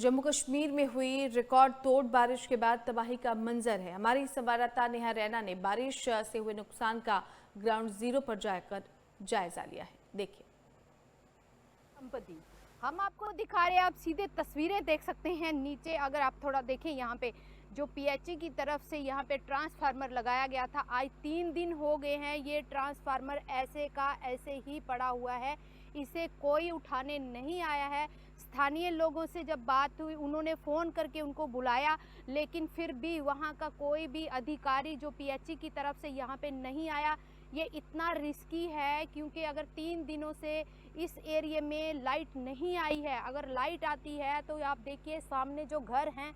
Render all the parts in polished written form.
जम्मू कश्मीर में हुई रिकॉर्ड तोड़ बारिश के बाद तबाही का मंजर है। हमारी संवाददाता नेहा रैना ने बारिश से हुए नुकसान का ग्राउंड जीरो पर जाकर जायजा लिया है। देखिए संपत्ति हम आपको दिखा रहे हैं, आप सीधे तस्वीरें देख सकते हैं। नीचे अगर आप थोड़ा देखें, यहाँ पे जो पीएचई की तरफ से यहाँ पे ट्रांसफार्मर लगाया गया था, आज 3 दिन हो गए हैं। ये ट्रांसफार्मर ऐसे का ऐसे ही पड़ा हुआ है, इसे कोई उठाने नहीं आया है। स्थानीय लोगों से जब बात हुई, उन्होंने फ़ोन करके उनको बुलाया, लेकिन फिर भी वहाँ का कोई भी अधिकारी जो पीएचई की तरफ से यहाँ पे नहीं आया। ये इतना रिस्की है क्योंकि अगर 3 दिनों से इस एरिया में लाइट नहीं आई है, अगर लाइट आती है तो आप देखिए सामने जो घर हैं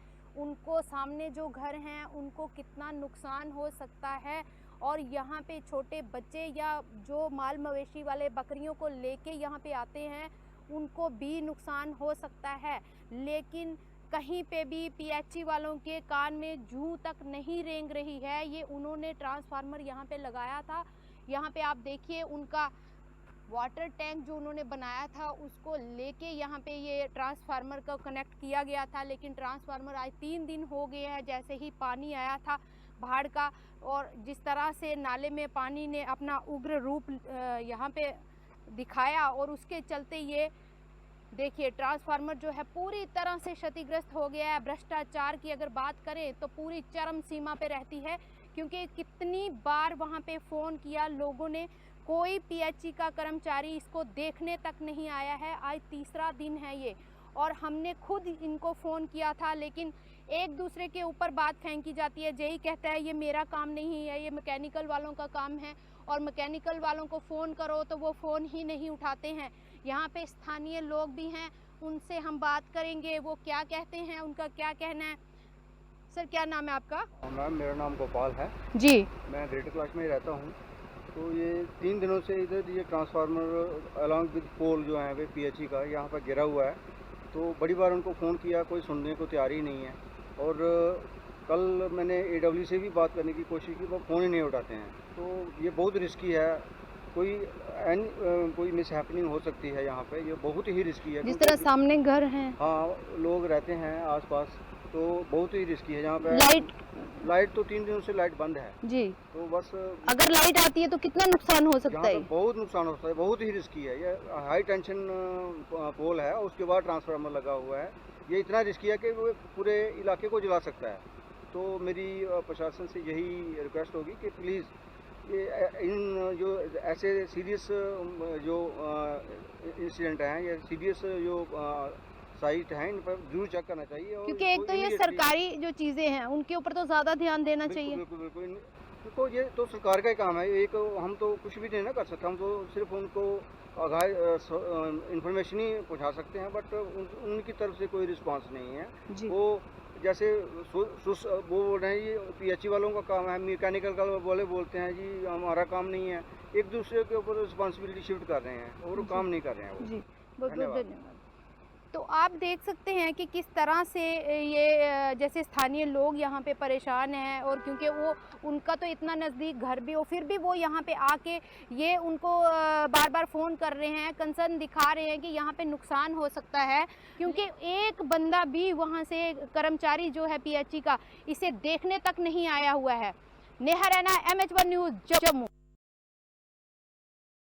उनको कितना नुकसान हो सकता है। और यहाँ पे छोटे बच्चे या जो माल मवेशी वाले बकरियों को लेके यहाँ पे आते हैं, उनको भी नुकसान हो सकता है। लेकिन कहीं पे भी पीएचई वालों के कान में जूं तक नहीं रेंग रही है। ये उन्होंने ट्रांसफार्मर यहाँ पे लगाया था। यहाँ पे आप देखिए उनका वाटर टैंक जो उन्होंने बनाया था, उसको लेके यहाँ पे ये ट्रांसफार्मर को कनेक्ट किया गया था। लेकिन ट्रांसफार्मर आज 3 दिन हो गए हैं जैसे ही पानी आया था बाढ़ का, और जिस तरह से नाले में पानी ने अपना उग्र रूप यहाँ पे दिखाया, और उसके चलते ये देखिए ट्रांसफार्मर जो है पूरी तरह से क्षतिग्रस्त हो गया है। भ्रष्टाचार की अगर बात करें तो पूरी चरम सीमा पे रहती है, क्योंकि कितनी बार वहाँ पे फ़ोन किया लोगों ने, कोई पीएचई का कर्मचारी इसको देखने तक नहीं आया है। आज तीसरा दिन है ये, और हमने खुद इनको फ़ोन किया था, लेकिन एक दूसरे के ऊपर बात फेंकी जाती है। जेई कहता है ये मेरा काम नहीं है, ये मैकेनिकल वालों का काम है, और मैकेनिकल वालों को फ़ोन करो तो वो फ़ोन ही नहीं उठाते हैं। यहाँ पे स्थानीय लोग भी हैं, उनसे हम बात करेंगे वो क्या कहते हैं, उनका क्या कहना है। सर क्या नाम है आपका? मैम मेरा नाम गोपाल है जी। मैं ग्रेटर क्लास में ही रहता हूँ। तो ये 3 दिनों से इधर ये ट्रांसफार्मर अलॉन्ग विद पोल जो है वे पीएचई का यहाँ पर गिरा हुआ है। तो बड़ी बार उनको फ़ोन किया, कोई सुनने को तैयार ही नहीं है। और कल मैंने एडब्ल्यू से भी बात करने की कोशिश की, वो फ़ोन ही नहीं उठाते हैं। तो ये बहुत रिस्की है, कोई मिसहैपनिंग हो सकती है यहाँ पे। ये बहुत ही रिस्की है, जिस तरह सामने घर हैं, हाँ लोग रहते हैं आसपास, तो बहुत ही रिस्की है। यहाँ पे लाइट तो 3 दिनों से लाइट बंद है जी। तो बस अगर लाइट आती है तो कितना नुकसान हो सकता है? बहुत नुकसान होता है, बहुत ही रिस्की है। ये हाई टेंशन पोल है, उसके बाद ट्रांसफार्मर लगा हुआ है। ये इतना रिस्की है कि वो पूरे इलाके को जला सकता है। तो मेरी प्रशासन से यही रिक्वेस्ट होगी कि प्लीज़ ये इन जो ऐसे सीरियस जो इंसिडेंट हैं या सीरियस जो साइट हैं, इन पर जरूर चेक करना चाहिए। और क्योंकि एक तो ये सरकारी जो चीज़ें हैं उनके ऊपर तो ज़्यादा ध्यान देना चाहिए। बिल्कुल बिल्कुल, क्योंकि ये तो सरकार का ही काम है। एक हम तो कुछ भी नहीं ना कर सकते, हम तो सिर्फ उनको आगाह इंफॉर्मेशन ही पहुंचा सकते हैं, बट उनकी तरफ से कोई रिस्पांस नहीं है। वो जैसे वो बोल रहे हैं ये पीएचई वालों का काम है, मैकेनिकल का बोलते हैं जी हमारा काम नहीं है। एक दूसरे के ऊपर रिस्पॉन्सिबिलिटी शिफ्ट कर रहे हैं और काम नहीं कर रहे हैं वो। जी बहुत बहुत धन्यवाद। तो आप देख सकते हैं कि किस तरह से ये जैसे स्थानीय लोग यहाँ पे परेशान हैं, और क्योंकि वो उनका तो इतना नज़दीक घर भी हो, फिर भी वो यहाँ पे आके ये उनको बार बार फ़ोन कर रहे हैं, कंसर्न दिखा रहे हैं कि यहाँ पे नुकसान हो सकता है, क्योंकि एक बंदा भी वहाँ से कर्मचारी जो है पीएचई का इसे देखने तक नहीं आया हुआ है। Neha Raina, MH1 news, Jammu.